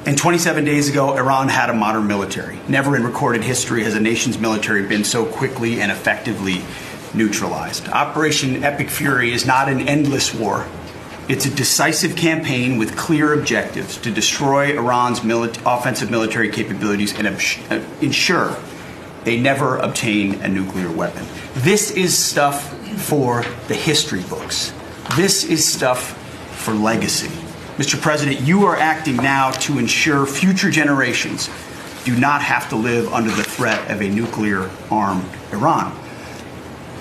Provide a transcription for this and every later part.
And 27 days ago, Iran had a modern military. Never in recorded history has a nation's military been so quickly and effectively neutralized. Operation Epic Fury is not an endless war. It's a decisive campaign with clear objectives to destroy Iran's offensive military capabilities and ensure they never obtain a nuclear weapon. This is stuff for the history books. This is stuff for legacy. Mr. President, you are acting now to ensure future generations do not have to live under the threat of a nuclear-armed Iran.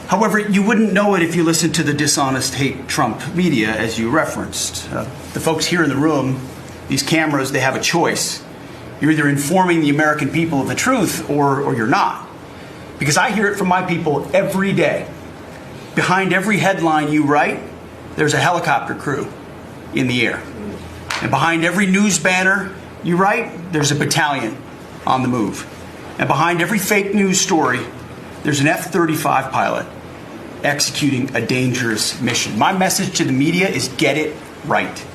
However, you wouldn't know it if you listened to the dishonest hate Trump media, as you referenced. The folks here in the room, these cameras, they have a choice. You're either informing the American people of the truth or you're not. Because I hear it from my people every day. Behind every headline you write, there's a helicopter crew in the air. And behind every news banner you write, there's a battalion on the move. And behind every fake news story, there's an F-35 pilot executing a dangerous mission. My message to the media is get it right.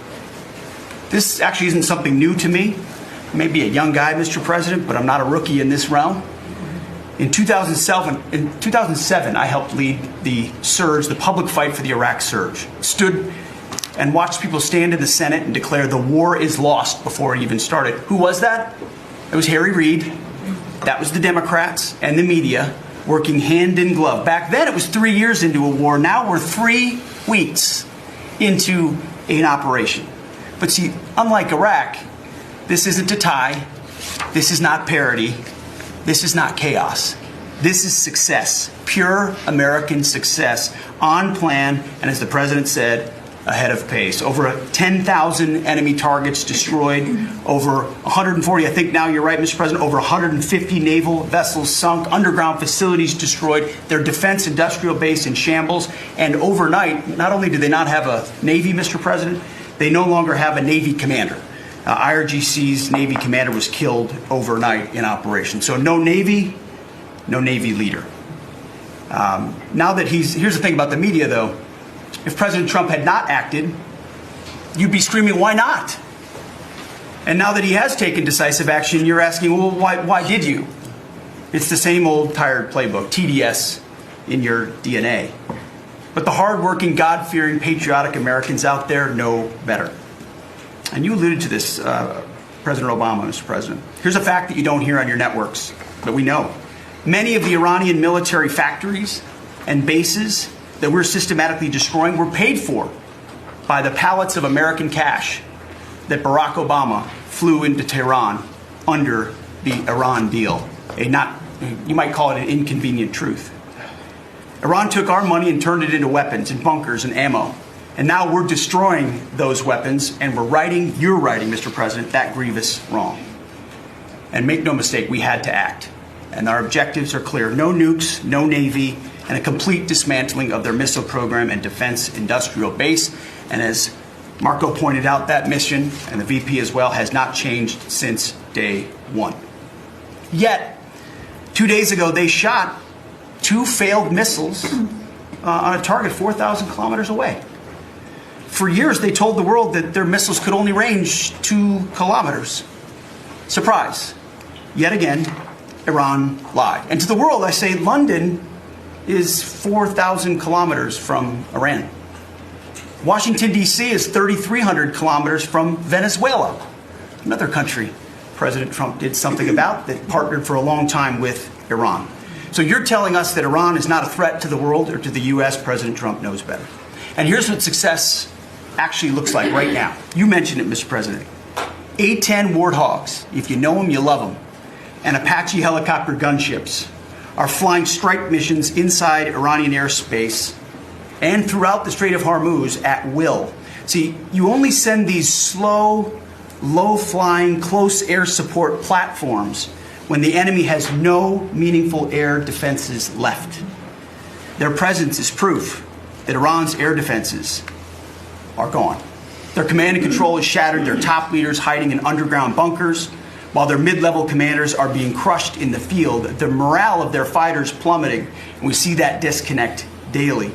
This actually isn't something new to me. I may be a young guy, Mr. President, but I'm not a rookie in this realm. In 2007, I helped lead the surge, the public fight for the Iraq surge. Stood and watched people stand in the Senate and declare the war is lost before it even started. Who was that? It was Harry Reid. That was the Democrats and the media working hand in glove. Back then, it was 3 years into a war. Now we're 3 weeks into an operation. But see, unlike Iraq, this isn't a tie. This is not parody. This is not chaos. This is success, pure American success, on plan, and as the president said, ahead of pace. Over 10,000 enemy targets destroyed, over 140, I think now you're right, Mr. President, over 150 naval vessels sunk, underground facilities destroyed, their defense industrial base in shambles, and overnight, not only do they not have a Navy, Mr. President, they no longer have a Navy commander. IRGC's Navy commander was killed overnight in operation. So no Navy leader. Now that here's the thing about the media, though. If President Trump had not acted, you'd be screaming, why not? And now that he has taken decisive action, you're asking, well, why did you? It's the same old tired playbook, TDS in your DNA. But the hardworking, God-fearing, patriotic Americans out there know better. And you alluded to this, President Obama, Mr. President. Here's a fact that you don't hear on your networks, but we know. Many of the Iranian military factories and bases that we're systematically destroying were paid for by the pallets of American cash that Barack Obama flew into Tehran under the Iran deal. You might call it an inconvenient truth. Iran took our money and turned it into weapons and bunkers and ammo. And now we're destroying those weapons, and you're righting, Mr. President, that grievous wrong. And make no mistake, we had to act. And our objectives are clear. No nukes, no Navy, and a complete dismantling of their missile program and defense industrial base. And as Marco pointed out, that mission, and the VP as well, has not changed since day one. Yet, 2 days ago, they shot 2 failed missiles on a target 4,000 kilometers away. For years, they told the world that their missiles could only range 2 kilometers. Surprise. Yet again, Iran lied. And to the world, I say London is 4,000 kilometers from Iran. Washington, D.C. is 3,300 kilometers from Venezuela, another country President Trump did something about that partnered for a long time with Iran. So you're telling us that Iran is not a threat to the world or to the U.S. President Trump knows better. And here's what success actually looks like right now. You mentioned it, Mr. President. A-10 Warthogs, if you know them, you love them, and Apache helicopter gunships are flying strike missions inside Iranian airspace and throughout the Strait of Hormuz at will. See, you only send these slow, low-flying, close air support platforms when the enemy has no meaningful air defenses left. Their presence is proof that Iran's air defenses are gone. Their command and control is shattered, their top leaders hiding in underground bunkers, while their mid-level commanders are being crushed in the field. The morale of their fighters plummeting, and we see that disconnect daily.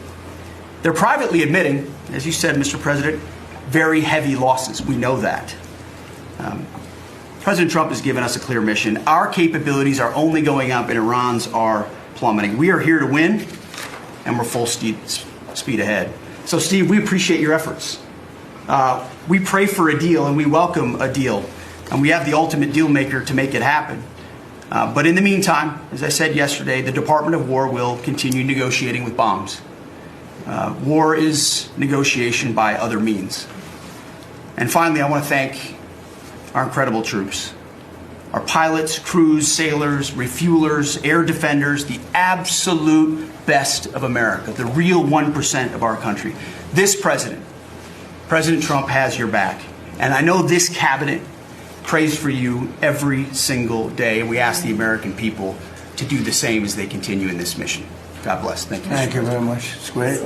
They're privately admitting, as you said, Mr. President, very heavy losses. We know that. President Trump has given us a clear mission. Our capabilities are only going up and Iran's are plummeting. We are here to win, and we're full speed ahead. So, Steve, we appreciate your efforts. We pray for a deal, and we welcome a deal. And we have the ultimate deal maker to make it happen. But in the meantime, as I said yesterday, the Department of War will continue negotiating with bombs. War is negotiation by other means. And finally, I want to thank our incredible troops, our pilots, crews, sailors, refuelers, air defenders, the absolute best of America, the real 1% of our country. This president, President Trump, has your back. And I know this cabinet prays for you every single day. And we ask the American people to do the same as they continue in this mission. God bless. Thank you. Thank you very much. It's great.